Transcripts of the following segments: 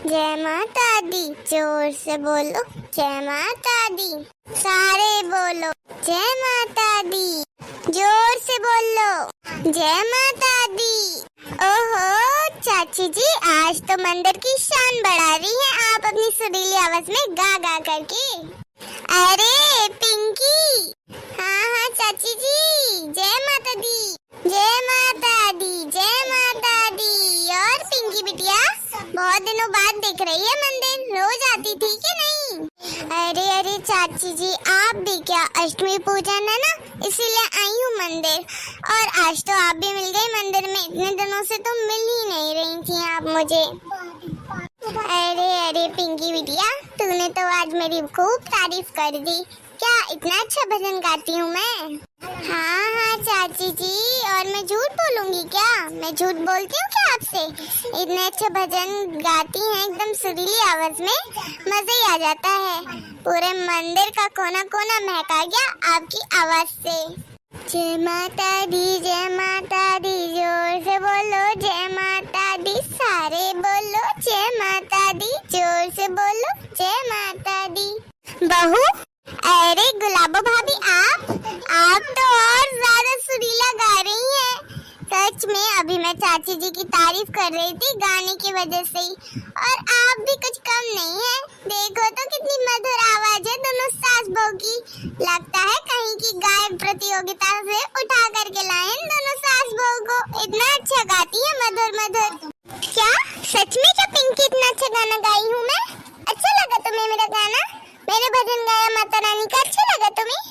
जय माता दी, जोर से बोलो जय माता दी। सारे बोलो जय माता दी, जोर से बोलो जय माता दी। ओहो चाची जी, आज तो मंदिर की शान बढ़ा रही हैं आप अपनी सुरीली आवाज में गा गा करके। अरे पिंकी, हाँ चाची जी, जय माता दी, जय माता दी, जय माता दी। और पिंकी बिटिया, बहुत दिनों बाद दिख रही है मंदिर, रोज आती थी कि नहीं? अरे चाची जी, आप भी क्या, अष्टमी पूजन है ना, इसीलिए आई हूँ मंदिर। और आज तो आप भी मिल गई मंदिर में, इतने दिनों से तो मिल ही नहीं रही थी आप मुझे। अरे पिंकी बिटिया, तूने तो आज मेरी खूब तारीफ कर दी। क्या इतना अच्छा भजन गाती हूँ मैं? हाँ चाची जी, और मैं झूठ बोलूंगी क्या? मैं झूठ बोलती हूँ क्या आपसे? इतने अच्छे भजन गाती हैं एकदम सुरीली आवाज में, मजा ही आ जाता है। पूरे मंदिर का कोना कोना महका गया आपकी आवाज से। जय माता दी, जय माता दी, जोर से बोलो जय माता दी। सारे बोलो जय माता दी, जोर से बोलो जय माता दी। बहू, अरे गुलाबो भाभी, आप तो और ज्यादा सुरीला गा रही हैं। सच में अभी मैं चाची जी की तारीफ कर रही थी गाने की वजह से ही, और आप भी कुछ कम नहीं है। देखो तो कितनी मधुर आवाज है दोनों सास बहू की। लगता है कहीं की गायक प्रतियोगिता से उठा करके लाए हैं दोनों सास बहू को। इतना अच्छा गाती है, मधुर मधुर। क्या सच में क्या पिंकी, इतना अच्छा गाना गाई हूँ मैं? अच्छा लगा तुम्हें मेरा गाना? मैंने भजन गाया माता रानी का, अच्छा लगा तुम्हें?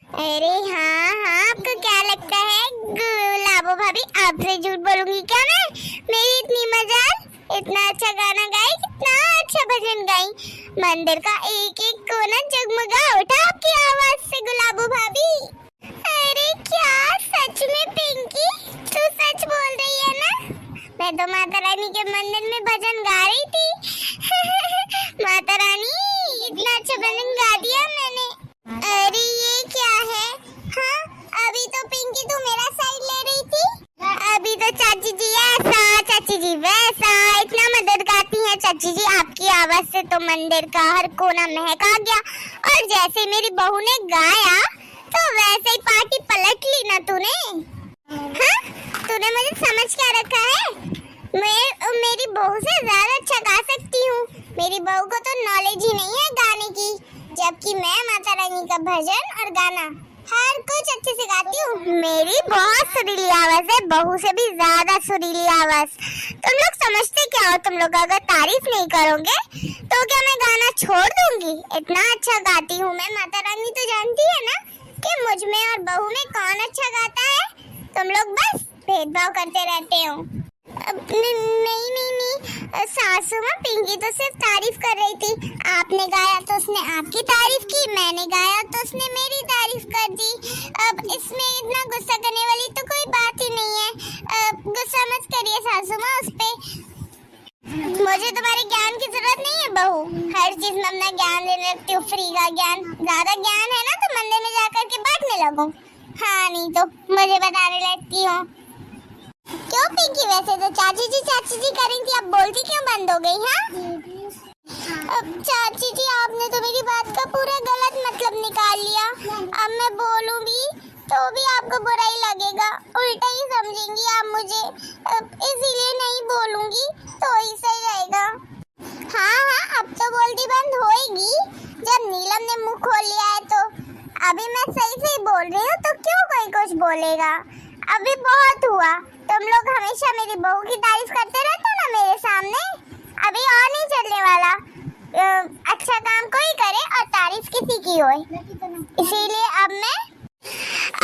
अरे हाँ, आपको क्या लगता है गुलाबो भाभी, आपसे झूठ बोलूंगी क्या मैं? मेरी इतनी मजाल, इतना अच्छा गाना गाई, कितना अच्छा भजन गाई, मंदिर का एक एक कोना जगमगा उठा आपकी आवाज से गुलाबो भाभी। अरे क्या सच में पिंकी, तू सच बोल रही है ना? मैं तो माता रानी के मंदिर में भजन गा रही थी। माता रानी, इतना अच्छा भजन गा दिया मैंने। अरे ये क्या है? हाँ, अभी तो पिंकी तू मेरा साइड ले रही थी, अभी तो चाची जी ऐसा, चाची जी वैसा, इतना मदद गाती हैं चाची जी आपकी आवाज से तो मंदिर का हर कोना महका गया। और जैसे मेरी बहू ने गाया तो वैसे ही पार्टी पलट ली ना तूने। हाँ, तूने मुझे समझ क्या रखा है? मैं मेरी बहू से ज्यादा अच्छा गा सकती हूँ। मेरी बहू को तो नॉलेज ही नहीं है गाने की, जबकि मैं माता रानी का भजन और गाना हर कुछ अच्छे से गाती हूँ। मेरी बहुत सुरीली आवाज है, बहू से भी ज्यादा सुरीली आवाज। तुम लोग समझते क्या हो? तुम लोग अगर तारीफ नहीं करोगे तो क्या मैं गाना छोड़ दूंगी? इतना अच्छा गाती हूँ मैं। माता रानी तो जानती है ना कि मुझ में और बहू में कौन अच्छा गाता है। तुम लोग बस भेदभाव करते रहते हो। नहीं, सासू माँ, पिंकी तो सिर्फ तारीफ कर रही थी। आपने गाया तो उसने आपकी तारीफ की, मैंने गाया तो उसने मेरी तारीफ कर दी। अब इसमें इतना गुस्सा करने वाली तो कोई बात ही नहीं है। गुस्सा मत करिए सासू माँ उस पे। मुझे तुम्हारे ज्ञान की जरूरत नहीं है बहू, हर चीज में अपना ज्ञान देने लगती हूँ, फ्री का ज्ञान। ज्यादा ज्ञान है ना तो मंदिर में जाकर के बांटने लगो। हाँ, नहीं तो मुझे बताने लगती हो। क्यों पिंकी, वैसे तो चाची जी कर रही थी, अब बोलती क्यों बंद हो गई? हाँ चाची जी, आपने तो मेरी बात का पूरा गलत मतलब निकाल लिया। अब मैं बोलूंगी तो भी आपको बुरा ही लगेगा, उल्टा ही समझेंगी आप मुझे, इसीलिए नहीं बोलूंगी तो ही सही रहेगा। हाँ, अब तो बोलती बंद होएगी जब नीलम ने मुंह खोल लिया है। तो अभी मैं सही से बोल रही हूँ तो क्यों कोई कुछ बोलेगा? अभी बहुत हुआ, तुम लोग हमेशा मेरी बहू की तारीफ करते रहते ना मेरे सामने, अभी और नहीं चलने वाला। अच्छा काम कोई करे और तारीफ किसी की होए, इसीलिए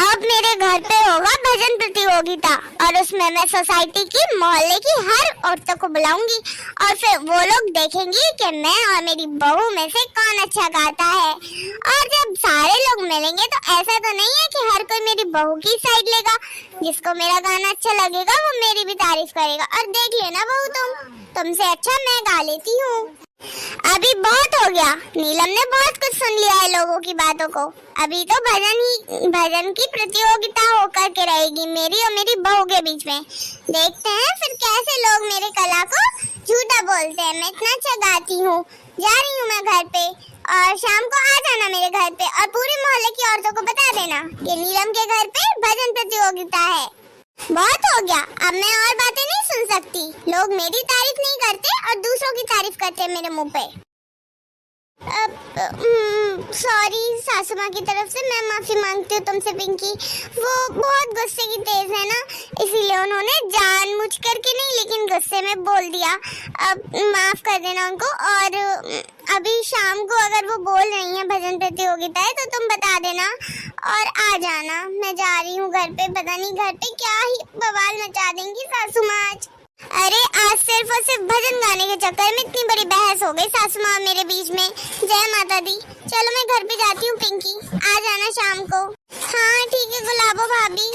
अब मेरे घर पे होगा भजन प्रतियोगिता, और उसमें मैं सोसाइटी की, मोहल्ले की हर औरतों को बुलाऊंगी, और फिर वो लोग देखेंगी कि मैं और मेरी बहू में से कौन अच्छा गाता है। और जब सारे लोग मिलेंगे तो ऐसा तो नहीं है कि हर कोई मेरी बहू की साइड लेगा। जिसको मेरा गाना अच्छा लगेगा वो मेरी भी तारीफ करेगा। और देख लेना बहू, तुमसे अच्छा मैं गा लेती हूँ। अभी बहुत हो गया, नीलम ने बहुत कुछ सुन लिया है लोगों की बातों को। अभी तो भजन की प्रतियोगिता होकर के रहेगी मेरी और मेरी बहू के बीच में। देखते हैं फिर कैसे लोग मेरे कला को झूठा बोलते हैं, मैं इतना अच्छा गाती हूँ। जा रही हूँ मैं घर पे और शाम को आ जाना मेरे घर पे और पूरे मोहल्ले की औरतों को बता देना कि नीलम के घर पे भजन प्रतियोगिता है। बहुत हो गया, अब मैं और बातें नहीं सुन सकती। लोग मेरी तारीफ नहीं करते और दूसरों की तारीफ करते हैं मेरे मुंह पे। सॉरी सासू माँ की तरफ से मैं माफी मांगती हूँ तुमसे पिंकी। वो बहुत गुस्से की तेज है ना, इसीलिए उन्होंने जानबूझ करके नहीं लेकिन गुस्से में बोल दिया। अब माफ कर देना उनको। और अभी शाम को अगर वो बोल रही हैं भजन प्रतियोगिता है तो तुम बता देना और आ जाना। मैं जा रही हूँ घर पे, पता नहीं घर पे क्या ही बवाल मचा देंगी सासू माँ आज। अरे आज सिर्फ और सिर्फ भजन गाने के चक्कर में इतनी बड़ी बहस हो गई सासू माँ मेरे बीच में। जय माता दी। चलो मैं घर पे जाती हूँ पिंकी, आ जाना शाम को। हाँ ठीक है गुलाबो भाभी।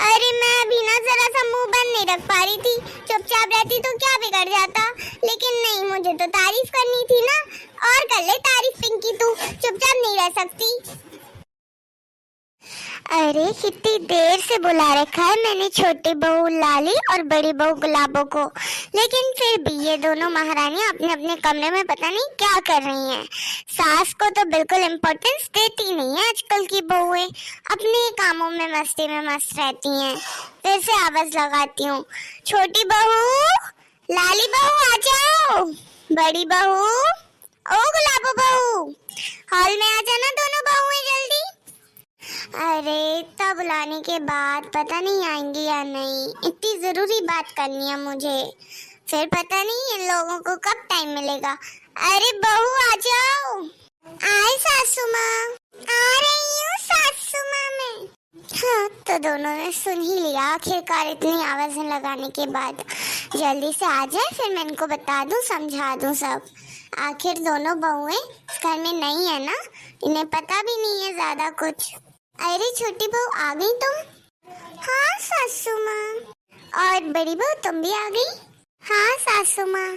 अरे मैं अभी ना जरा सा मुंह बंद नहीं रख पा रही थी, चुपचाप रहती तो क्या बिगड़ जाता, लेकिन नहीं मुझे तो तारीफ करनी थी ना। और कर ले तारीफ पिंकी, तू चुपचाप नहीं रह सकती। अरे कितनी देर से बुला रखा है मैंने छोटी बहू लाली और बड़ी बहू गुलाबो को, लेकिन फिर भी ये दोनों महारानियां अपने अपने कमरे में पता नहीं क्या कर रही हैं। सास को तो बिल्कुल इम्पोर्टेंस देती नहीं है आजकल की बहुएं, अपने कामों में मस्ती में मस्त रहती हैं। फिर से आवाज लगाती हूँ, छोटी बहू, लाली बहू आ जाओ, बड़ी बहू, ओ गुलाबो बहू, हॉल में आ जाना दोनों बहुएं जल्दी। अरे इतना बुलाने के बाद पता नहीं आएंगी या नहीं, इतनी जरूरी बात करनी है मुझे, फिर पता नहीं इन लोगों को कब टाइम मिलेगा। अरे बहू आ जाओ। आए सासू माँ, आ रही हूँ सासू माँ मैं। हाँ तो दोनों ने सुन ही लिया आखिरकार इतनी आवाजें लगाने के बाद। जल्दी से आ जाए फिर मैं इनको बता दूँ, समझा दूँ सब। आखिर दोनों बहुएं घर में नहीं है ना, इन्हें पता भी नहीं है ज्यादा कुछ। अरे छोटी बहू आ गई तुम? हाँ सासू माँ। और बड़ी बहू तुम भी आ गई? हाँ सासू माँ।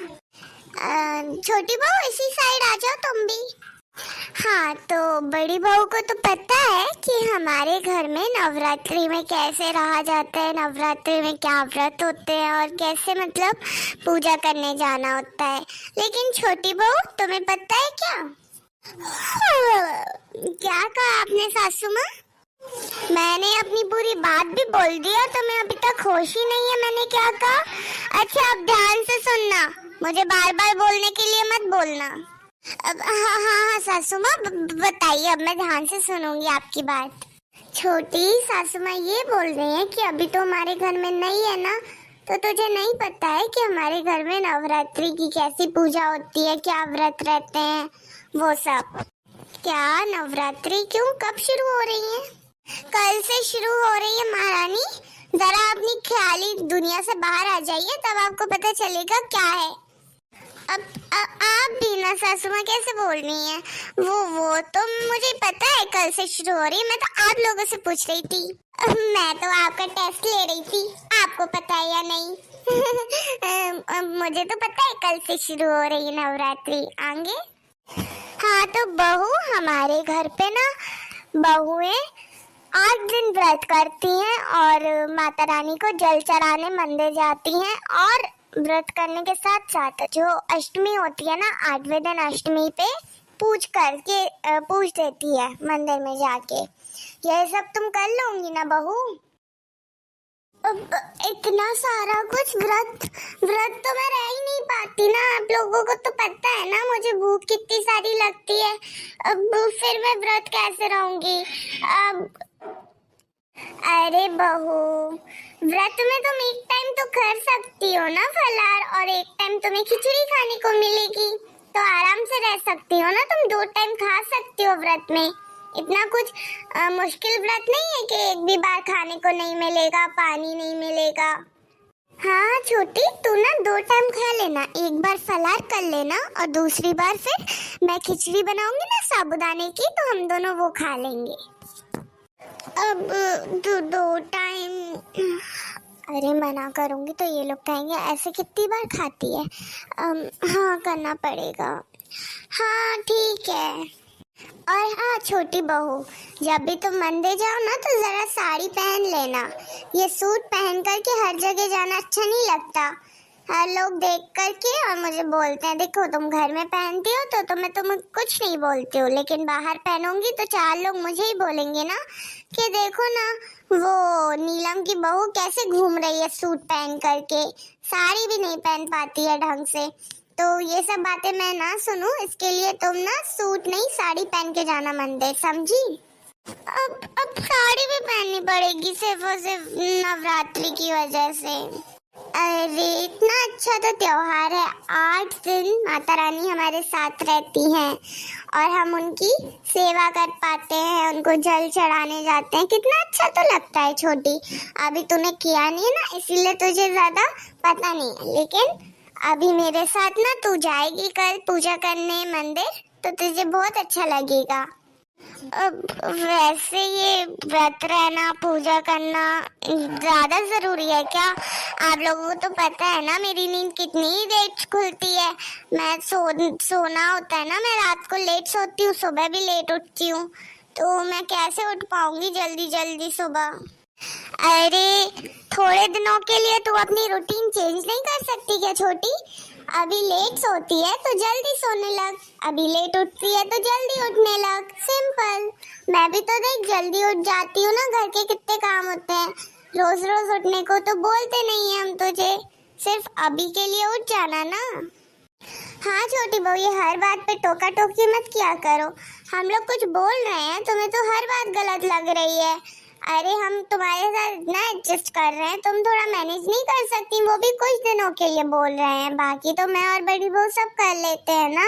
छोटी बहू इसी साइड आ जाओ तुम भी। हाँ तो बड़ी बहू को तो पता है कि हमारे घर में नवरात्रि में कैसे रहा जाता है, नवरात्रि में क्या व्रत होते हैं और कैसे मतलब पूजा करने जाना होता है, लेकिन छोटी बहू तुम्हें पता है क्या? क्या कहा आपने सासू माँ? मैंने अपनी पूरी बात भी बोल दी और तुम्हें अभी तक होश ही नहीं है मैंने क्या कहा? अच्छा अब ध्यान से सुनना, मुझे बार बार बोलने के लिए मत बोलना। अब हाँ हाँ सासू माँ बताइए, अब मैं ध्यान से सुनूंगी आपकी बात। छोटी सासू माँ ये बोल रही है कि अभी तो हमारे घर में नहीं है ना, तो तुझे नहीं पता है कि हमारे घर में नवरात्रि की कैसी पूजा होती है, क्या व्रत रहते हैं वो सब। क्या नवरात्रि क्यों कब शुरू हो रही है? कल से शुरू हो रही है महारानी, जरा अपनी ख्याली दुनिया से बाहर आ जाइए तब आपको पता चलेगा क्या है। अब आप भी ना सासू माँ कैसे बोल रही हैं? वो तो मुझे पता है कल से शुरू हो रही है, मैं तो आप लोगों से पूछ रही थी। मैं तो आपका टेस्ट ले रही थी, आपको पता है या नहीं? मुझे तो पता है कल से शुरू हो रही है नवरात्रि। आगे हाँ तो बहू हमारे घर पे ना बहुएं 8 दिन व्रत करती हैं और माता रानी को जल चढ़ाने मंदिर जाती हैं, और व्रत करने के साथ साथ जो अष्टमी होती है ना 8वें दिन अष्टमी पे पूज देती है मंदिर में जाके। यह सब तुम कर लोगी ना बहू? इतना सारा कुछ व्रत तो मैं रह ही नहीं पाती ना, आप लोगों को तो पता है ना मुझे भूख कितनी सारी लगती है, अब फिर मैं व्रत कैसे रहूंगी? अब अरे बहू व्रत में तुम एक टाइम तो कर सकती हो ना फलाहार, और एक टाइम तुम्हें खिचड़ी खाने को मिलेगी तो आराम से रह सकती हो ना, तुम 2 टाइम खा सकती हो व्रत में। इतना कुछ मुश्किल व्रत नहीं है कि एक भी बार खाने को नहीं मिलेगा, पानी नहीं मिलेगा। हाँ छोटी तू ना 2 टाइम खा लेना, एक बार फलाहार कर लेना और दूसरी बार फिर मैं खिचड़ी बनाऊंगी ना साबूदाने की, तो हम दोनों वो खा लेंगे। अब 2 टाइम अरे मना करूंगी तो ये लोग कहेंगे ऐसे कितनी बार खाती है। हाँ करना पड़ेगा। हाँ ठीक है। और हाँ छोटी बहू जब भी तुम मंदिर जाओ ना तो जरा साड़ी पहन लेना, ये सूट पहन करके हर जगह जाना अच्छा नहीं लगता। हर लोग देख करके और मुझे बोलते हैं देखो तुम घर में पहनती हो तो मैं तुम्हें कुछ नहीं बोलती हूँ, लेकिन बाहर पहनूंगी तो चार लोग मुझे ही बोलेंगे ना कि देखो ना वो नीलम की बहू कैसे घूम रही है सूट पहन करके, साड़ी भी नहीं पहन पाती है ढंग से। तो ये सब बातें मैं ना सुनूं, इसके लिए तुम ना सूट नहीं साड़ी पहन के जाना मंदिर, समझी? अब साड़ी भी पहननी पड़ेगी सिर्फ और सिर्फ नवरात्रि की वजह से। अरे इतना अच्छा तो त्योहार है, 8 दिन माता रानी हमारे साथ रहती हैं और हम उनकी सेवा कर पाते हैं, उनको जल चढ़ाने जाते हैं, कितना अच्छा तो लगता है छोटी। अभी तूने किया नहीं है ना इसीलिए तुझे ज्यादा पता नहीं है, लेकिन अभी मेरे साथ ना तू जाएगी कल पूजा करने मंदिर तो तुझे बहुत अच्छा लगेगा। अब वैसे ये व्रत रहना पूजा करना ज्यादा जरूरी है क्या? आप लोगों को तो पता है ना मेरी नींद कितनी लेट खुलती है, मैं सोना होता है ना, मैं रात को लेट सोती हूँ, सुबह भी लेट उठती हूँ, तो मैं कैसे उठ पाऊंगी जल्दी जल्दी सुबह? अरे थोड़े दिनों के लिए तू अपनी रूटीन चेंज नहीं कर सकती क्या छोटी? अभी लेट सोती है तो जल्दी सोने लग, अभी लेट उठती है तो जल्दी उठने लग, सिंपल। मैं भी तो देख जल्दी उठ जाती हूँ ना, घर के कितने काम होते हैं, रोज रोज उठने को तो बोलते नहीं है हम तुझे, सिर्फ अभी के लिए उठ जाना ना। हाँ छोटी बहू, ये हर बात पे टोका टोकी मत किया करो, हम लोग कुछ बोल रहे हैं तुम्हें तो हर बात गलत लग रही है। अरे हम तुम्हारे साथ इतना एडजस्ट कर रहे हैं, तुम थोड़ा मैनेज नहीं कर सकती? वो भी कुछ दिनों के लिए बोल रहे हैं, बाकी तो मैं और बड़ी बहू सब कर लेते हैं ना।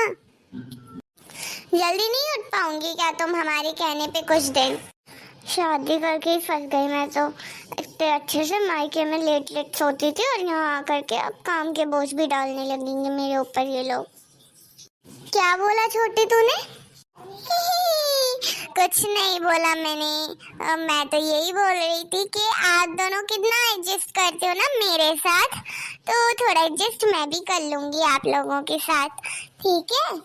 जल्दी नहीं उठ पाऊंगी क्या तुम हमारे कहने पे कुछ दिन? शादी करके ही फंस गई मैं तो, इतने अच्छे से मायके में लेट लेट सोती थी और यहाँ आकर के अब काम के बोझ भी डालने लगेंगे मेरे ऊपर ये लोग। क्या बोला छोटी तूने? कुछ नहीं बोला मैंने, मैं तो यही बोल रही थी कि आप दोनों कितना एडजस्ट करते हो ना मेरे साथ, तो थोड़ा एडजस्ट मैं भी कर लूंगी आप लोगों के साथ, ठीक है?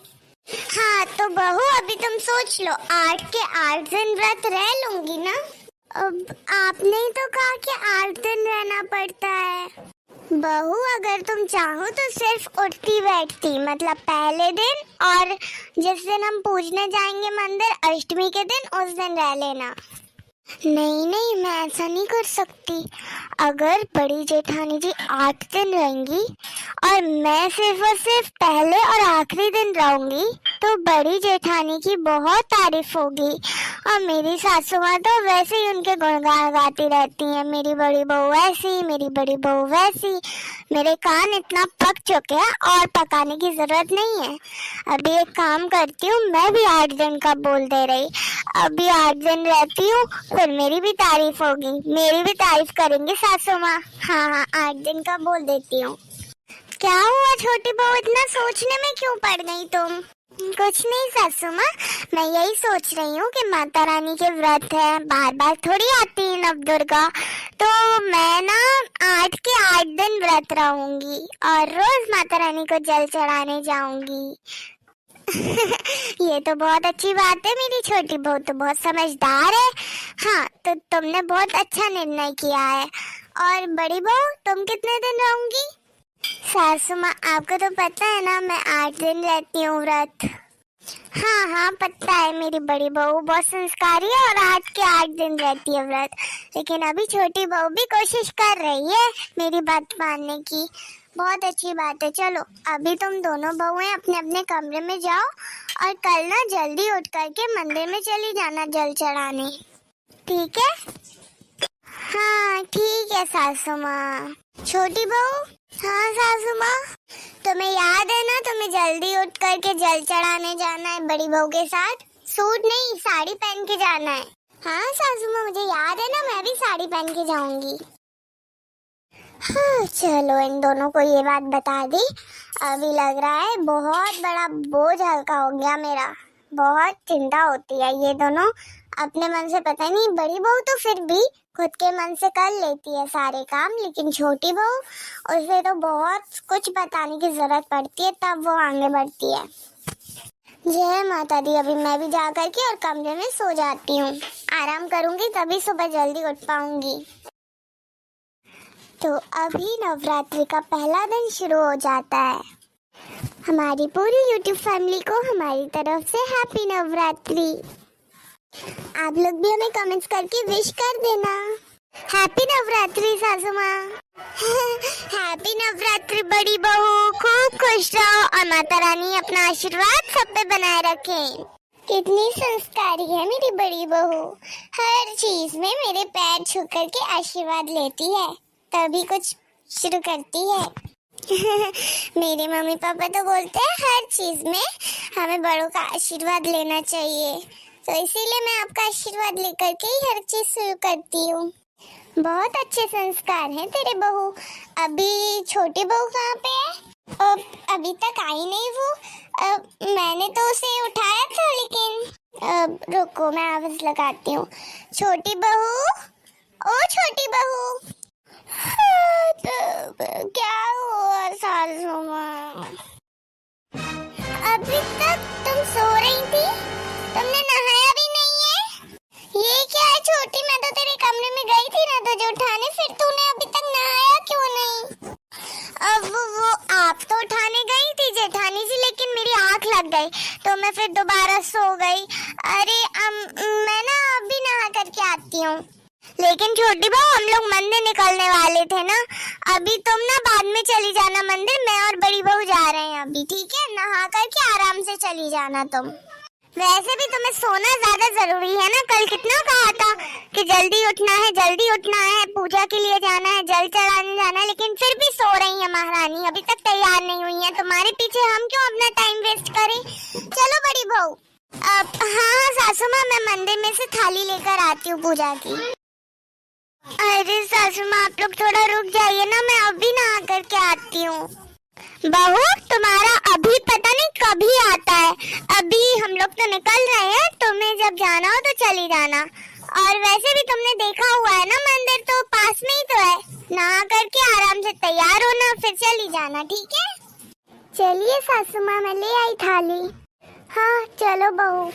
हाँ तो बहू अभी तुम सोच लो, 8 के 8 दिन व्रत रह लूंगी ना? अब आपने ही तो कहा कि 8 दिन रहना पड़ता है। बहू अगर तुम चाहो तो सिर्फ उठती बैठती, मतलब पहले दिन और जिस दिन हम पूजने जाएंगे मंदिर अष्टमी के दिन उस दिन रह लेना। नहीं नहीं मैं ऐसा नहीं कर सकती, अगर बड़ी जेठानी जी 8 दिन रहेंगी और मैं सिर्फ और सिर्फ पहले और आखिरी दिन रहूंगी तो बड़ी जेठानी की बहुत तारीफ होगी, और मेरी सासू माँ तो वैसे ही उनके गुणगान गाती रहती हैं, मेरी बड़ी बहू ऐसी मेरी बड़ी बहू वैसी। मेरे कान इतना पक चुके हैं और पकाने की जरूरत नहीं है। अभी एक काम करती हूँ, मैं भी 8 दिन का बोल दे रही, अभी 8 दिन रहती हूँ फिर मेरी भी तारीफ होगी, मेरी भी तारीफ करेंगे सासू माँ। हाँ 8 दिन का बोल देती हूँ। क्या हुआ छोटी बहू, इतना सोचने में क्यों पड़ गई तुम? कुछ नहीं सासू माँ, मैं यही सोच रही हूँ कि माता रानी के व्रत है, बार बार थोड़ी आती है नव दुर्गा, तो मैं ना 8 के 8 दिन व्रत रहूंगी और रोज माता रानी को जल चढ़ाने जाऊंगी। ये तो बहुत अच्छी बात है, मेरी छोटी बहू तो बहुत समझदार है। हाँ तो तुमने बहुत अच्छा निर्णय किया है। और बड़ी बहू तुम कितने दिन रहूंगी? सासू माँ आपको तो पता है ना मैं 8 दिन रहती हूँ व्रत। हाँ पता है, मेरी बड़ी बहू बहुत संस्कारी है और 8 के 8 दिन रहती है व्रत, लेकिन अभी छोटी बहू भी कोशिश कर रही है मेरी बात मानने की, बहुत अच्छी बात है। चलो अभी तुम दोनों बहुएं अपने अपने कमरे में जाओ और कल ना जल्दी उठ करके मंदिर में चली जाना जल चढ़ाने, ठीक है? हाँ ठीक है सासू माँ। छोटी बहू? हाँ सासू माँ, तुम्हें याद है ना तुम्हें जल्दी उठ करके जल चढ़ाने जाना है बड़ी बहू के साथ, सूट नहीं साड़ी पहन के जाना है। हाँ सासू माँ मुझे याद है ना, मैं भी साड़ी पहन के जाऊंगी। हाँ चलो इन दोनों को ये बात बता दी, अभी लग रहा है बहुत बड़ा बोझ हल्का हो गया मेरा, बहुत चिंता होती है। ये दोनों अपने मन से पता नहीं, बड़ी बहू तो फिर भी खुद के मन से कर लेती है सारे काम, लेकिन छोटी बहू उसे तो बहुत कुछ बताने की जरूरत पड़ती है तब वो आगे बढ़ती है। जय माता दी। अभी मैं भी जा करके और कमरे में सो जाती हूँ, आराम करूंगी तभी सुबह जल्दी उठ पाऊंगी। तो अभी नवरात्रि का पहला दिन शुरू हो जाता है। हमारी पूरी YouTube फैमिली को हमारी तरफ से हैप्पी नवरात्रि। आप लोग भी हमें कमेंट्स करके विश कर देना। हैप्पी नवरात्रि सासू माँ। हैप्पी नवरात्रि बड़ी बहू, खूब खुश रहो और माता रानी अपना आशीर्वाद सब पे बनाए रखे। कितनी संस्कारी है मेरी बड़ी बहू, हर चीज में मेरे पैर छू करके आशीर्वाद लेती है, तभी कुछ शुरू करती है। मेरे मम्मी पापा तो बोलते हैं हर चीज में हमें बड़ों का आशीर्वाद लेना चाहिए, तो इसीलिए मैं आपका आशीर्वाद लेकर के ही हर चीज शुरू करती हूँ। बहुत अच्छे संस्कार हैं तेरे बहू। अभी छोटी बहू कहाँ पे है? अभी तक आई नहीं वो। मैंने तो उसे उठाया था, लेकिन रुको मैं आवाज लगाती हूँ। छोटी बहू, ओ छोटी बहू। क्या हुआ सासू माँ? अभी तक तुम सो रही थी, तुमने नहाया भी नहीं है? ये क्या है छोटी, मैं तो तेरे कमरे में गई थी ना तुझे उठाने, फिर तूने अभी तक नहाया क्यों नहीं? अब वो आप तो उठाने गई थी जेठानी जी, लेकिन मेरी आंख लग गई तो मैं फिर दोबारा सो गई। अरे मैं ना अभी नहा करके आती हूँ। लेकिन छोटी बहू हम लोग मंदिर निकलने वाले थे ना, अभी तुम ना बाद में चली जाना मंदिर, मैं और बड़ी बहू जा रहे हैं अभी, ठीक है? नहा करके आराम से चली जाना तुम। वैसे भी तुम्हें सोना ज्यादा जरूरी है ना, कल कितना कहा था कि जल्दी उठना है, जल्दी उठना है, पूजा के लिए जाना है, जल चढ़ाने जाना है, लेकिन फिर भी सो रही है महारानी, अभी तक तैयार नहीं हुई है। तुम्हारे पीछे हम क्यों अपना टाइम वेस्ट करें? चलो बड़ी बहू। हाँ सासू माँ, मैं मंदिर में से थाली लेकर आती हूँ पूजा की। अरे सासू माँ आप लोग थोड़ा रुक जाइए ना, मैं अभी नहा करके आती हूँ। बहू तुम्हारा अभी पता नहीं कभी आता है, अभी हम लोग तो निकल रहे हैं, तुम्हें जब जाना हो तो चली जाना। और वैसे भी तुमने देखा हुआ है ना मंदिर तो पास में ही तो है, नहा करके आराम से तैयार होना फिर चली जाना, ठीक है? चलिए सासू माँ, मैं ले आई थाली। हाँ चलो बहू।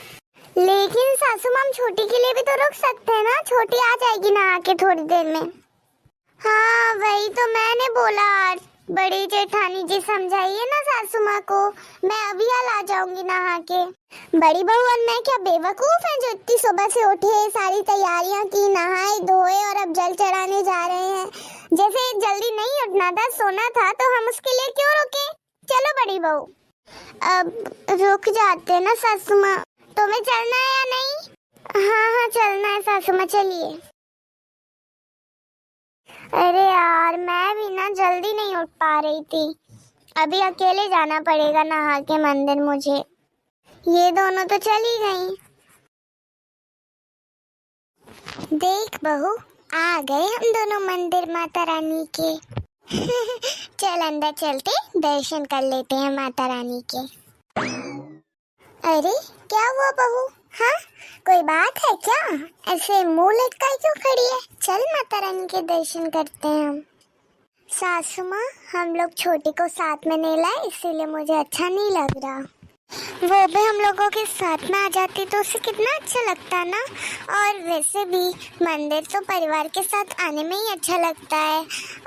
लेकिन सासू माँ छोटी के लिए भी तो रुक सकते हैं ना, छोटी आ जाएगी नहा के थोड़ी देर में। हाँ वही तो मैंने बोला, बड़ी जेठानी जी समझाइए ना सासू माँ को, मैं अभी हाल आ जाऊंगी नहा के। बड़ी बहू और मैं क्या बेवकूफ हैं जो इतनी सुबह से उठे, सारी तैयारियां की, नहाए धोए और अब जल चढ़ाने जा रहे हैं? जैसे जल्दी नहीं उठना था, सोना था, तो हम उसके लिए क्यों रुके? चलो बड़ी बहू। अब रुक जाते ना सासू माँ, तुम्हें चलना है या नहीं? हाँ चलना है सासू माँ, चलिए। अरे यार मैं भी ना जल्दी नहीं उठ पा रही थी, अभी अकेले जाना पड़ेगा नहा के मंदिर मुझे। ये दोनों तो चली गई। देख बहू, आ गए हम दोनों मंदिर माता रानी के। चल अंदर चलते, दर्शन कर लेते हैं माता रानी के। अरे क्या हुआ बहू? हाँ कोई बात है क्या? ऐसे मुंह लटकाई क्यों खड़ी है? चल माता रानी के दर्शन करते हैं हम। सासू माँ हम लोग छोटी को साथ में नहीं लाए, इसीलिए मुझे अच्छा नहीं लग रहा। वो भी हम लोगों के साथ में आ जाती तो उसे कितना अच्छा लगता ना। और वैसे भी मंदिर तो परिवार के साथ आने में ही अच्छा लगता है।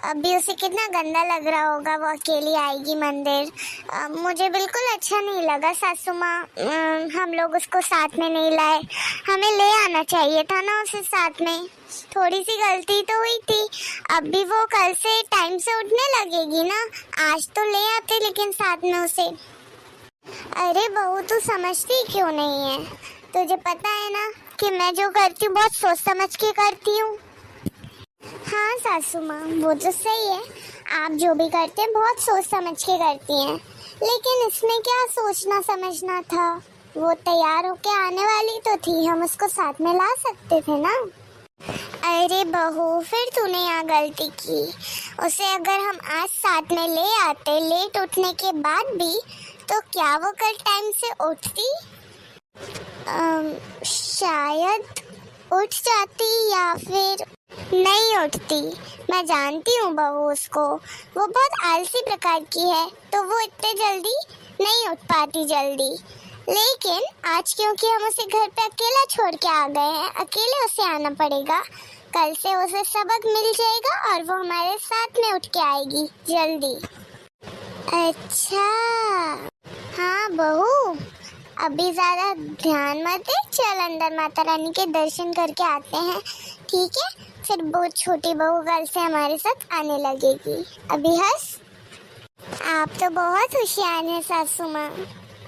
अभी उसे कितना गंदा लग रहा होगा, वो अकेली आएगी मंदिर। मुझे बिल्कुल अच्छा नहीं लगा सासू माँ, हम लोग उसको साथ में नहीं लाए। हमें ले आना चाहिए था ना उसे साथ में, थोड़ी सी गलती तो हुई थी। अब भी वो कल से टाइम से उठने लगेगी ना, आज तो ले आते लेकिन साथ में उसे। अरे बहू तू समझती क्यों नहीं है? तुझे पता है ना कि मैं जो करती हूँ बहुत सोच समझ के करती हूँ। हाँ सासू माँ वो तो सही है, आप जो भी करते हैं बहुत सोच समझ के करती हैं, लेकिन इसमें क्या सोचना समझना था? वो तैयार होके आने वाली तो थी, हम उसको साथ में ला सकते थे ना। अरे बहू फिर तूने यहाँ गलती की, उसे अगर हम आज साथ में ले आते लेट उठने के बाद भी, तो क्या वो कल टाइम से उठती? शायद उठ जाती या फिर नहीं उठती। मैं जानती हूँ बहू उसको, वो बहुत आलसी प्रकार की है, तो वो इतने जल्दी नहीं उठ पाती जल्दी। लेकिन आज क्योंकि हम उसे घर पे अकेला छोड़ के आ गए हैं, अकेले उसे आना पड़ेगा, कल से उसे सबक मिल जाएगा और वो हमारे साथ में उठ के आएगी जल्दी। अच्छा हाँ बहू, अभी ज्यादा ध्यान मत दे, चल अंदर माता रानी के दर्शन करके आते हैं, ठीक है? फिर वो छोटी बहू कल से हमारे साथ आने लगेगी। अभी हंस। आप तो बहुत होशियार हैं सासू माँ,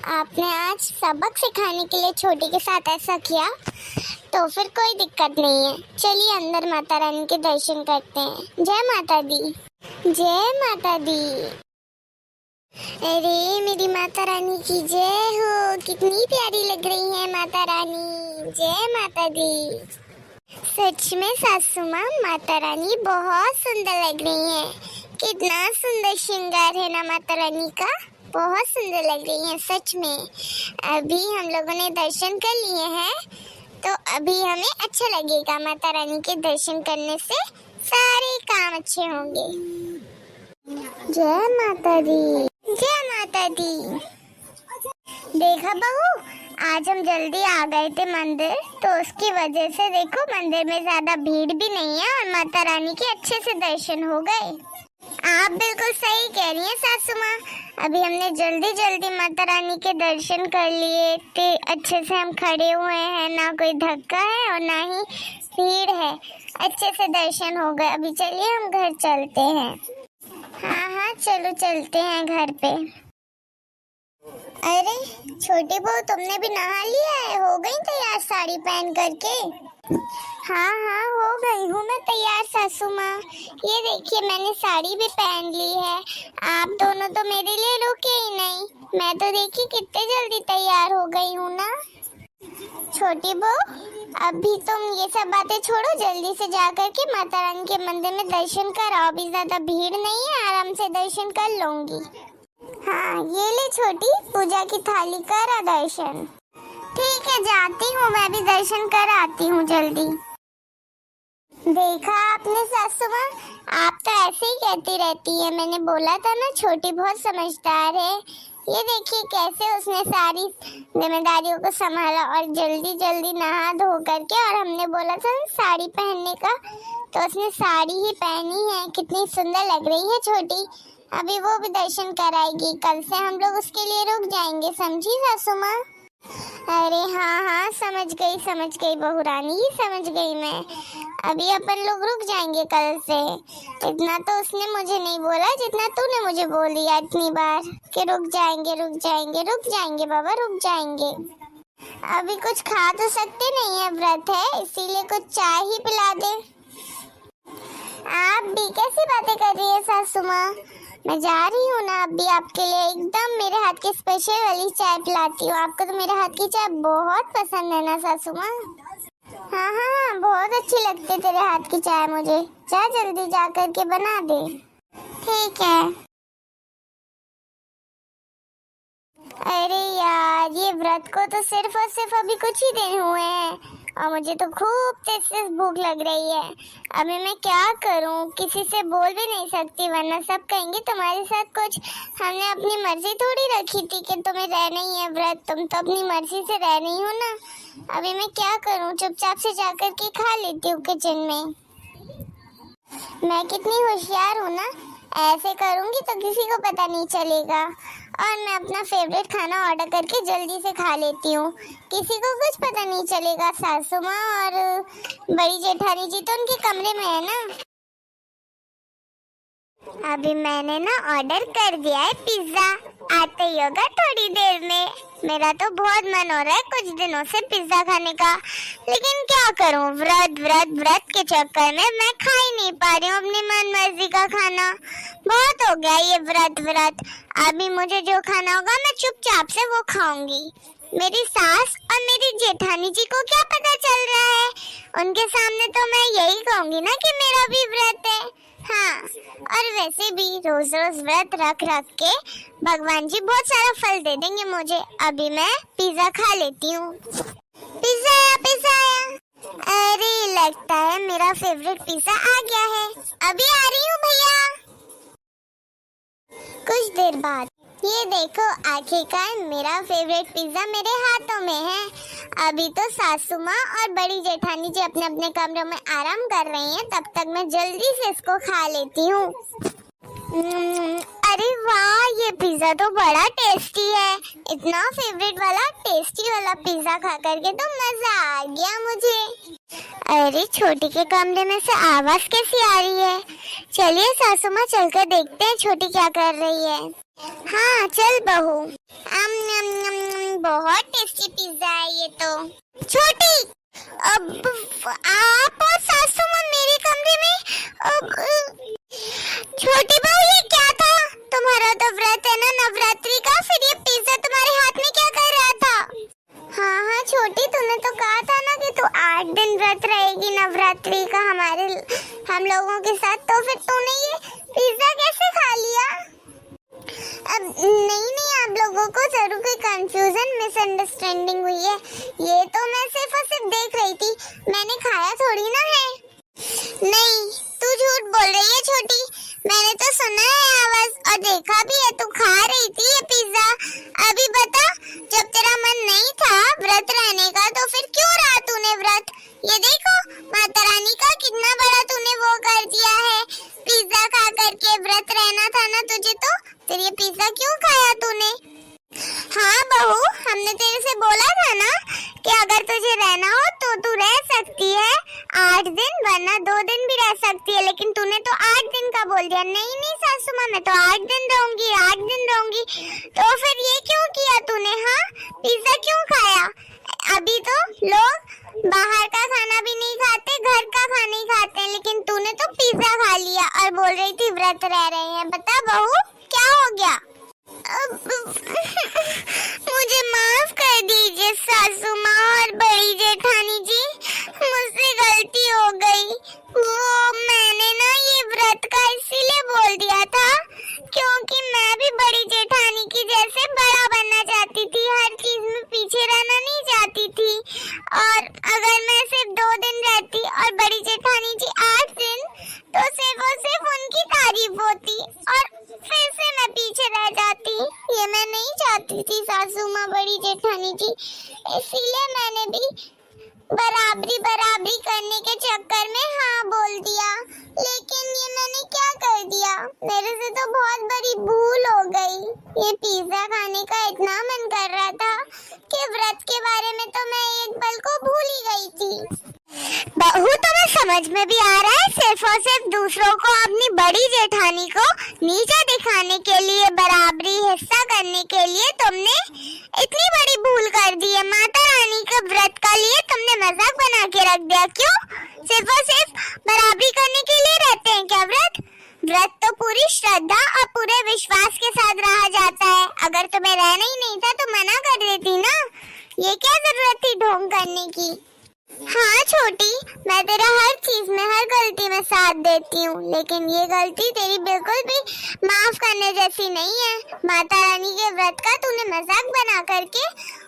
आपने आज सबक सिखाने के लिए छोटी के साथ ऐसा किया, तो फिर कोई दिक्कत नहीं है। चलिए अंदर माता रानी के दर्शन करते हैं। जय माता दी, जय माता दी। अरे मेरी माता रानी की जय हो, कितनी प्यारी लग रही है माता रानी। जय माता दी। सच में सासू माँ, माता रानी बहुत सुंदर लग रही है। कितना सुंदर श्रृंगार है ना माता रानी का, बहुत सुंदर लग रही है सच में। अभी हम लोगों ने दर्शन कर लिए हैं, तो अभी हमें अच्छा लगेगा। माता रानी के दर्शन करने से सारे काम अच्छे होंगे। जय माता दी, जय माता दी। देखा बहू, आज हम जल्दी आ गए थे मंदिर, तो उसकी वजह से देखो मंदिर में ज्यादा भीड़ भी नहीं है और माता रानी के अच्छे से दर्शन हो गए। आप बिल्कुल सही कह रही हैं सासू माँ। अभी हमने जल्दी जल्दी माता रानी के दर्शन कर लिए थे, अच्छे से हम खड़े हुए हैं, ना कोई धक्का है और ना ही भीड़ है, अच्छे से दर्शन हो गए। अभी चलिए हम घर चलते हैं। हाँ हाँ चलो चलते हैं घर पे। अरे छोटी बहू, तुमने भी नहा लिया है? हो गई तैयार साड़ी पहन करके? हाँ हाँ हो गई हूँ मैं तैयार सासू माँ। ये देखिए मैंने साड़ी भी पहन ली है। आप दोनों तो मेरे लिए रुके ही नहीं, मैं तो देखिए कितने जल्दी तैयार हो गई हूँ ना। छोटी बहू, अभी तुम ये सब बातें छोड़ो, जल्दी से जाकर के माता रानी के मंदिर में दर्शन कराओ। अभी ज्यादा भीड़ नहीं है, आराम से दर्शन कर लूंगी। हाँ ये ले छोटी, पूजा की थाली करा दर्शन। ठीक है जाती हूँ, मैं भी दर्शन कर आती हूँ जल्दी। देखा आपने सासू माँ, आप तो ऐसे ही कहती रहती है। मैंने बोला था ना छोटी बहुत समझदार है। ये देखिए कैसे उसने सारी जिम्मेदारियों को संभाला और जल्दी जल्दी नहा धो करके, और हमने बोला था साड़ी पहनने का, तो उसने साड़ी ही पहनी है। कितनी सुंदर लग रही है छोटी। अभी वो भी दर्शन कराएगी, कल से हम लोग उसके लिए रुक जाएंगे, समझी सासू माँ? अरे हाँ हाँ समझ गई बहू रानी, समझ गई मैं। अभी अपन लोग रुक जाएंगे कल से। इतना तो उसने मुझे नहीं बोला जितना तूने मुझे बोल दिया इतनी बार कि रुक जाएंगे रुक जाएंगे रुक जाएंगे बाबा रुक जाएंगे। अभी कुछ खा तो सकते नहीं है, व्रत है, इसीलिए कुछ चाय ही पिला दे। आप भी कैसी बातें कर रही है सासू माँ? मैं जा रही हूँ ना, अभी आपके लिए एकदम मेरे हाथ की स्पेशल वाली चाय पिलाती हूँ। आपको तो मेरे हाथ की चाय बहुत पसंद है ना सासू माँ? हाँ हाँ बहुत अच्छी लगती है तेरे हाथ की चाय मुझे। जा जल्दी जा करके बना दे। ठीक है। अरे यार ये व्रत को तो सिर्फ और सिर्फ अभी कुछ ही दिन हुए हैं और मुझे तो खूब तेज भूख लग रही है। अभी मैं क्या करूं, किसी से बोल भी नहीं सकती वरना सब कहेंगे तुम्हारे साथ कुछ। हमने अपनी मर्जी थोड़ी रखी थी कि तुम्हें रहना ही है व्रत, तुम तो अपनी मर्जी से रह रही हो ना। अभी मैं क्या करूं, चुपचाप से जाकर के खा लेती हूँ किचन में। मैं कितनी होशियार हूँ ना, ऐसे करूंगी तो किसी को पता नहीं चलेगा और मैं अपना फेवरेट खाना ऑर्डर करके जल्दी से खा लेती हूँ, किसी को कुछ पता नहीं चलेगा। सासू माँ और बड़ी जेठानी जी तो उनके कमरे में है ना। अभी मैंने ना ऑर्डर कर दिया है पिज्जा, आते ही होगा थोड़ी देर में। मेरा तो बहुत मन हो रहा है कुछ दिनों से पिज्जा खाने का, लेकिन क्या करूं, व्रत व्रत व्रत के चक्कर में मैं खा ही नहीं पा रही हूँ अपनी मन मर्जी का खाना। बहुत हो गया ये व्रत व्रत। अभी मुझे जो खाना होगा मैं चुपचाप से वो खाऊंगी। मेरी सास और मेरी जेठानी जी को क्या पता चल रहा है, उनके सामने तो मैं यही कहूंगी ना कि मेरा भी व्रत है। हाँ, और वैसे भी रोज रोज व्रत रख रख के भगवान जी बहुत सारा फल दे देंगे मुझे। अभी मैं पिज्जा खा लेती हूँ। पिज्जा आया पिज्जा आया। अरे लगता है मेरा फेवरेट पिज्जा आ गया है, अभी आ रही हूँ भैया। कुछ देर बाद ये देखो, आखिरकार मेरा फेवरेट पिज्जा मेरे हाथों में है। अभी तो सासू माँ और बड़ी जेठानी जी अपने अपने कमरों में आराम कर रही हैं, तब तक मैं जल्दी से इसको खा लेती हूँ। अरे वाह, ये पिज्जा तो बड़ा टेस्टी है। इतना फेवरेट वाला टेस्टी वाला पिज्जा खा करके तो मजा आ गया मुझे। अरे छोटी के कमरे में से आवाज कैसी आ रही है? चलिए सासू माँ, चलकर देखते हैं छोटी क्या कर रही है। हाँ चल बहू। बहुत टेस्टी पिज्जा है ये तो। छोटी, अब आप और सासू माँ मेरे कमरे में। छोटी बहू, ये क्या था? तुम्हारा तो व्रत है ना नवरात्रि का, फिर ये पिज्जा तुम्हारे हाथ में क्या कर रहा था? हाँ हाँ छोटी, तूने तो कहा था ना कि तू 8 दिन व्रत रहेगी नवरात्रि का हम लोगों के साथ, तो फिर तूने ये पिज्जा कैसे खा लिया? अब नहीं, आप लोगों को जरूर कोई कंफ्यूजन मिसअंडरस्टैंडिंग हुई है। ये तो मैं सिर्फ और सिर्फ देख रही थी, मैंने खाया थोड़ी ना है। नहीं, तू झूठ बोल रही है छोटी। मैंने तो सुना है आवाज और देखा भी है, तू खा रही थी ये पिज्जा। अभी बता, जब तेरा मन नहीं था व्रत रहने का तो फिर क्यों रहा तूने व्रत? ये देखो, माता रानी का कितना बड़ा तूने वो कर दिया है। पिज्जा खा करके व्रत रहना था ना तुझे, तो फिर ये पिज्जा क्यों खाया तूने? हाँ बहू, हमने तेरे से बोला था ना कि अगर तुझे रहना हो तो तू रह सकती है 8 दिन, वरना 2 दिन भी रह सकती है, लेकिन तूने तो 8 दिन का बोल दिया। नहीं सासू माँ, मैं तो 8 दिन रहूंगी, 8 दिन रहूंगी। तो फिर ये क्यों किया तूने? हाँ, पिज्जा क्यों खाया? अभी तो लोग बाहर का खाना भी नहीं खाते, घर का खाना ही खाते हैं, लेकिन तूने तो पिज्जा खा लिया और बोल रही थी व्रत रह रहे हैं। बता बहू, क्या हो गया? मुझे माफ कर दीजिए सासू माँ और बड़ी जेठानी जी, मुझसे गलती हो गई। वो मैंने ना ये व्रत का इसीलिए बोल दिया था क्योंकि मैं भी बड़ी जेठानी की जैसे बड़ा बनना चाहती थी, हर चीज में पीछे रहना नहीं चाहती थी। और अगर मैं सिर्फ 2 दिन रहती और बड़ी जेठानी जी 8 दिन, तो सिर्फ और सिर्फ उनकी तारीफ होती और फिर से मैं पीछे रह जाती। ये मैं नहीं चाहती थी सासू माँ, बड़ी जेठानी जी, इसीलिए मैंने भी बराबरी करने के चक्कर में हाँ बोल दिया। लेकिन ये मैंने क्या कर दिया? मेरे से तो बहुत बड़ी भूल हो गई। ये पिज्जा खाने का इतना मन कर रहा था कि व्रत के बारे में तो मैं एक पल को भूल ही गई थी। बहू, तुम्हें समझ में भी आ रहा है? सिर्फ और सिर्फ दूसरों को, अपनी बड़ी जेठानी को नीचा दिखाने के लिए, बराबरी हिस्सा करने के लिए तुमने इतनी बड़ी भूल कर दी है। माता रानी के व्रत का लिए तुमने मजाक बना के रख दिया। क्यों? सिर्फ और सिर्फ बराबरी करने के लिए रहते हैं क्या व्रत? व्रत तो पूरी श्रद्धा और पूरे विश्वास के साथ रहा जाता है। अगर तुम्हें रहना ही नहीं था तो मना कर देती ना। ये क्या जरूरत थी ढोंग करने की? हाँ छोटी, मैं तेरा हर चीज में, हर गलती में साथ देती हूँ, लेकिन ये गलती तेरी बिल्कुल भी माफ करने जैसी नहीं है। माता रानी के व्रत का तूने मजाक बना करके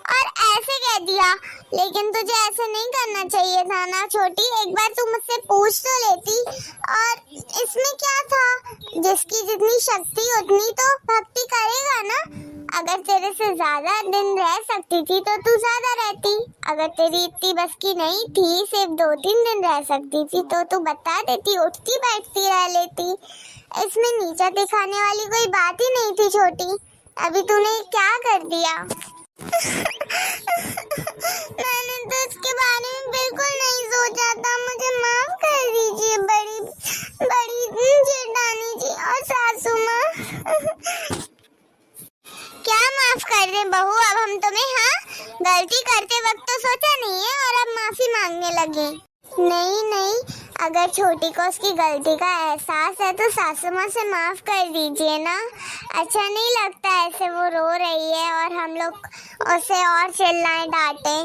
और ऐसे कह दिया, लेकिन तुझे ऐसे नहीं करना चाहिए था ना छोटी। एक बार तू मुझसे पूछ तो लेती। और इसमें क्या था? जिसकी जितनी शक्ति उतनी तो भक्ति करेगा ना। अगर तेरे से ज्यादा दिन रह सकती थी तो तू ज्यादा रहती। अगर तेरी इतनी बस की नहीं थी, सिर्फ 2-3 दिन रह सकती थी, तो तू बता देती, उठती बैठती रह लेती। इसमें नीचा दिखाने वाली कोई बात ही नहीं थी छोटी। अभी तूने क्या कर दिया? मैंने तो इसके बारे में बिल्कुल नहीं सोचा था, मुझे माफ कर दीजिए बड़ी जेठानी जी और सासू माँ। क्या माफ कर दे बहू? अब हम तुम्हें गलती करते वक्त तो सोचा नहीं है और अब माफी मांगने लगे। नहीं, अगर छोटी को उसकी गलती का एहसास है तो सासू माँ से माफ कर दीजिए ना। अच्छा नहीं लगता ऐसे वो रो रही है और हम लोग उसे और चिल्लाएं डांटें।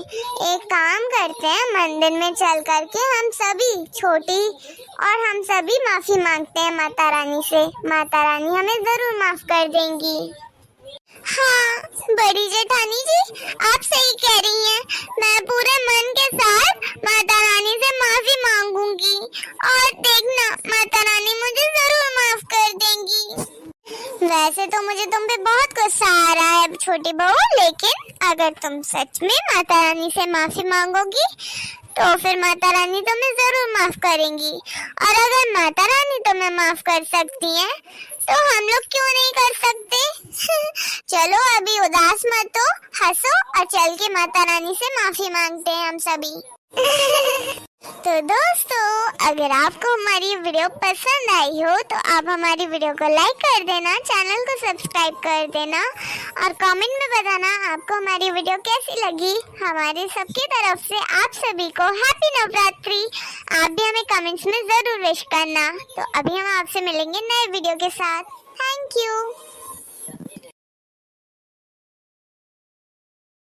एक काम करते हैं, मंदिर में चल करके हम सभी, छोटी और हम सभी माफी मांगते हैं माता रानी से। माता रानी हमें जरूर माफ कर देंगी। हाँ बड़ी जेठानी जी, आप सही कह रही हैं। मैं पूरे मन के साथ माता रानी से माफी मांगूंगी और देखना माता रानी मुझे जरूर माफ कर देंगी। वैसे तो मुझे तुम पे बहुत गुस्सा आ रहा है छोटी बहू, लेकिन अगर तुम सच में माता रानी से माफी मांगोगी तो फिर माता रानी तुम्हें जरूर माफ करेंगी। और अगर माता रानी तुम्हें माफ कर सकती हैं तो हम लोग क्यों नहीं कर सकते? चलो अभी उदास मत हो, हंसो और चल के माता रानी से माफी मांगते हैं हम सभी। तो दोस्तों, अगर आपको हमारी वीडियो पसंद आई हो तो आप हमारी वीडियो को लाइक कर देना, चैनल को सब्सक्राइब कर देना और कमेंट में बताना आपको हमारी वीडियो कैसी लगी। हमारे सबकी तरफ से आप सभी को हैप्पी नवरात्रि। आप भी हमें कमेंट्स में जरूर विश करना। तो अभी हम आपसे मिलेंगे नए वीडियो के साथ। Thank you.